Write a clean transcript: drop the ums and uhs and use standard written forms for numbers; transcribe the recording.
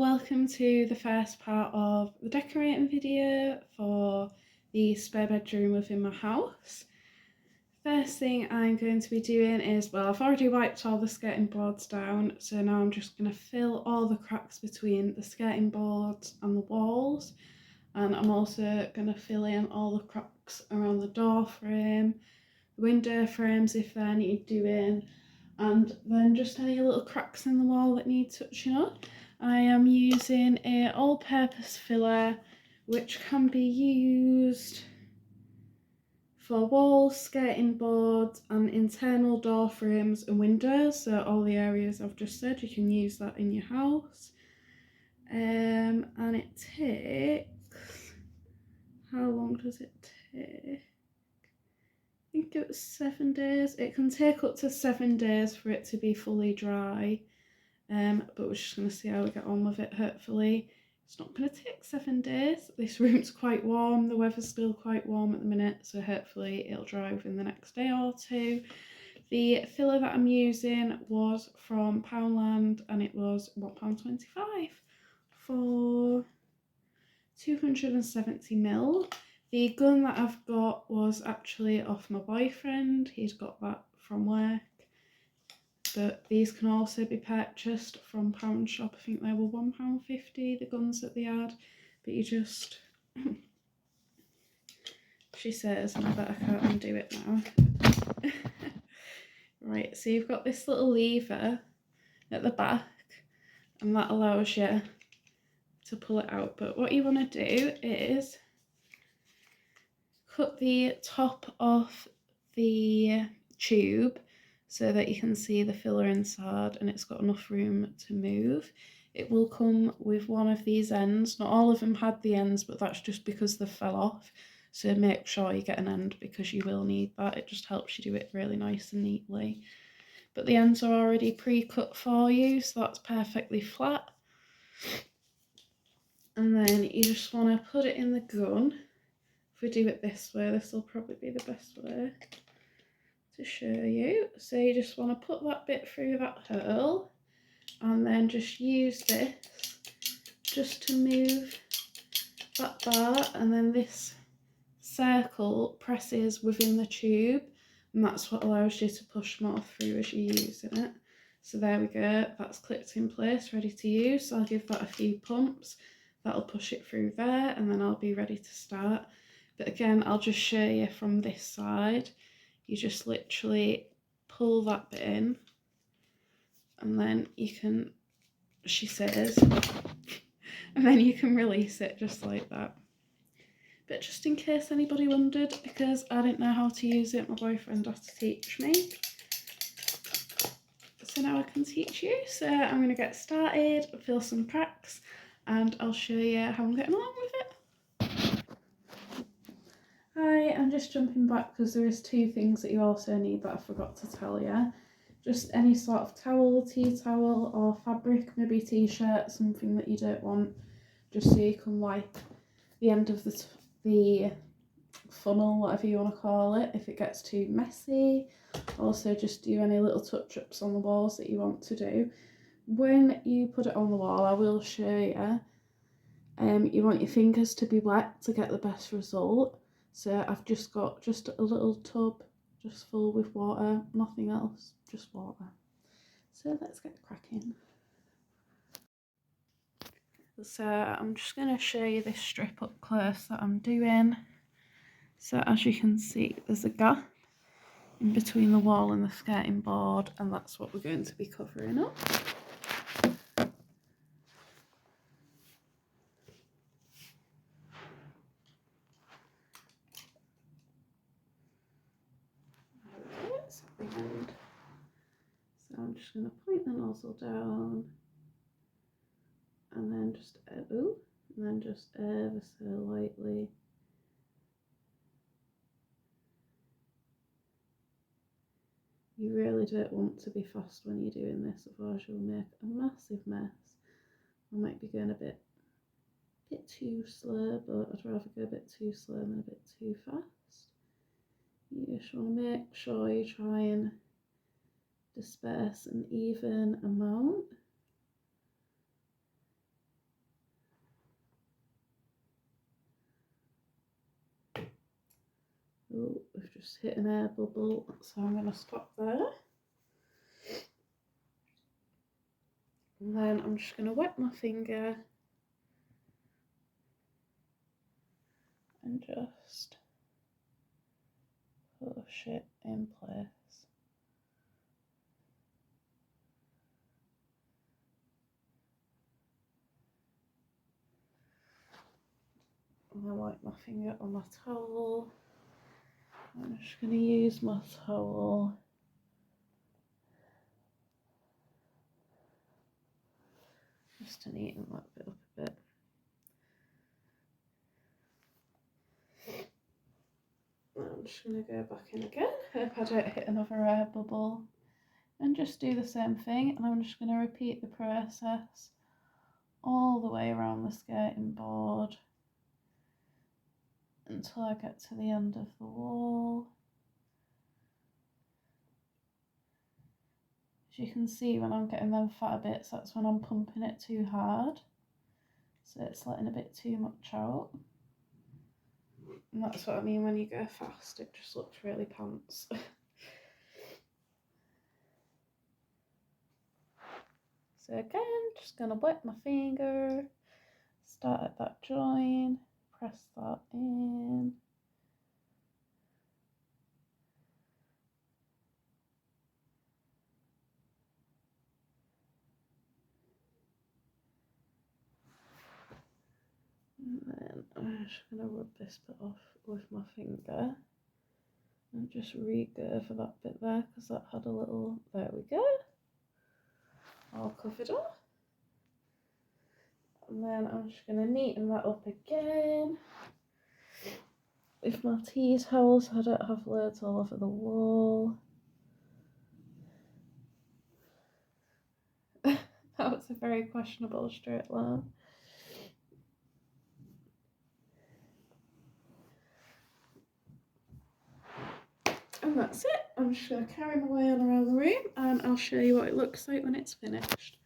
welcome to the first part of the decorating video for the spare bedroom within my house. First thing I'm going to be doing is, well, I've already wiped all the skirting boards down, so now I'm just going to fill all the cracks between the skirting boards and the walls, and I'm also going to fill in all the cracks around the door frame, the window frames if they need doing, and then just any little cracks in the wall that need touching up. I am using a all-purpose filler which can be used for walls, skirting boards and internal door frames and windows, so all the areas I've just said, you can use that in your house. And it takes, how long does it take? I think it was 7 days. It can take up to 7 days for it to be fully dry. But we're just going to see how we get on with it. Hopefully it's not going to take 7 days. This room's quite warm, the weather's still quite warm at the minute, so hopefully it'll dry within the next day or two. The filler that I'm using was from Poundland and it was £1.25 for 270ml. The gun that I've got was actually off my boyfriend, he's got that from work. But these can also be purchased from Pound Shop. I think they were £1.50, the guns that they had. But you just... she says, and I bet I can't undo it now. Right, so you've got this little lever at the back, and that allows you to pull it out. But what you want to do is cut the top off the tube so that you can see the filler inside and it's got enough room to move. It will come with one of these ends. Not all of them had the ends, but that's just because they fell off. So make sure you get an end because you will need that. It just helps you do it really nice and neatly. But the ends are already pre-cut for you, so that's perfectly flat. And then you just want to put it in the gun. If we do it this way, this will probably be the best way to show you. So you just want to put that bit through that hole and then just use this just to move that bar, and then this circle presses within the tube and that's what allows you to push more through as you're using it. So there we go, that's clipped in place, ready to use. So I'll give that a few pumps, that'll push it through there, and then I'll be ready to start. But again, I'll just show you from this side. You just literally pull that bit in and then you can, she says, and then you can release it just like that. But just in case anybody wondered, because I didn't know how to use it, my boyfriend had to teach me. So now I can teach you. So I'm going to get started, fill some cracks, and I'll show you how I'm getting along with it. Hi, I'm just jumping back because there is two things that you also need that I forgot to tell you. Just any sort of towel, tea towel or fabric, maybe t-shirt, something that you don't want, just so you can wipe the end of the funnel, whatever you want to call it, if it gets too messy. Also just do any little touch-ups on the walls that you want to do. When you put it on the wall, I will show you, you want your fingers to be wet to get the best result. So I've just got just a little tub just full with water, nothing else, just water. So let's get cracking. So I'm just going to show you this strip up close that I'm doing. So as you can see, there's a gap in between the wall and the skirting board, and that's what we're going to be covering up. So I'm just going to point the nozzle down and then just ever so lightly you really don't want to be fast when you're doing this, otherwise you'll make a massive mess. I might be going a bit too slow, but I'd rather go a bit too slow than a bit too fast. You just want to make sure you try and disperse an even amount. just hit an air bubble, so I'm going to stop there. And then I'm just going to wet my finger and just push it in place. And I wipe my finger on my towel. I'm just going to use my towel just to neaten that bit up a bit. I'm just going to go back in again. Hope I don't hit another air bubble. And just do the same thing, and I'm just going to repeat the process all the way around the skirting board until I get to the end of the wall. As you can see, when I'm getting them fatter bits, that's when I'm pumping it too hard, so it's letting a bit too much out. And that's what I mean when you go fast, it just looks really pants. So again, just going to wet my finger, start at that join, press that in. And then I'm just going to rub this bit off with my finger and just re-go for that bit there, because that had a little, there we go, all covered up. And then I'm just going to neaten that up again with my tea towels so I don't have loads all over the wall. That was a very questionable straight line. And that's it. I'm just going to carry my way on around the room and I'll show you what it looks like when it's finished.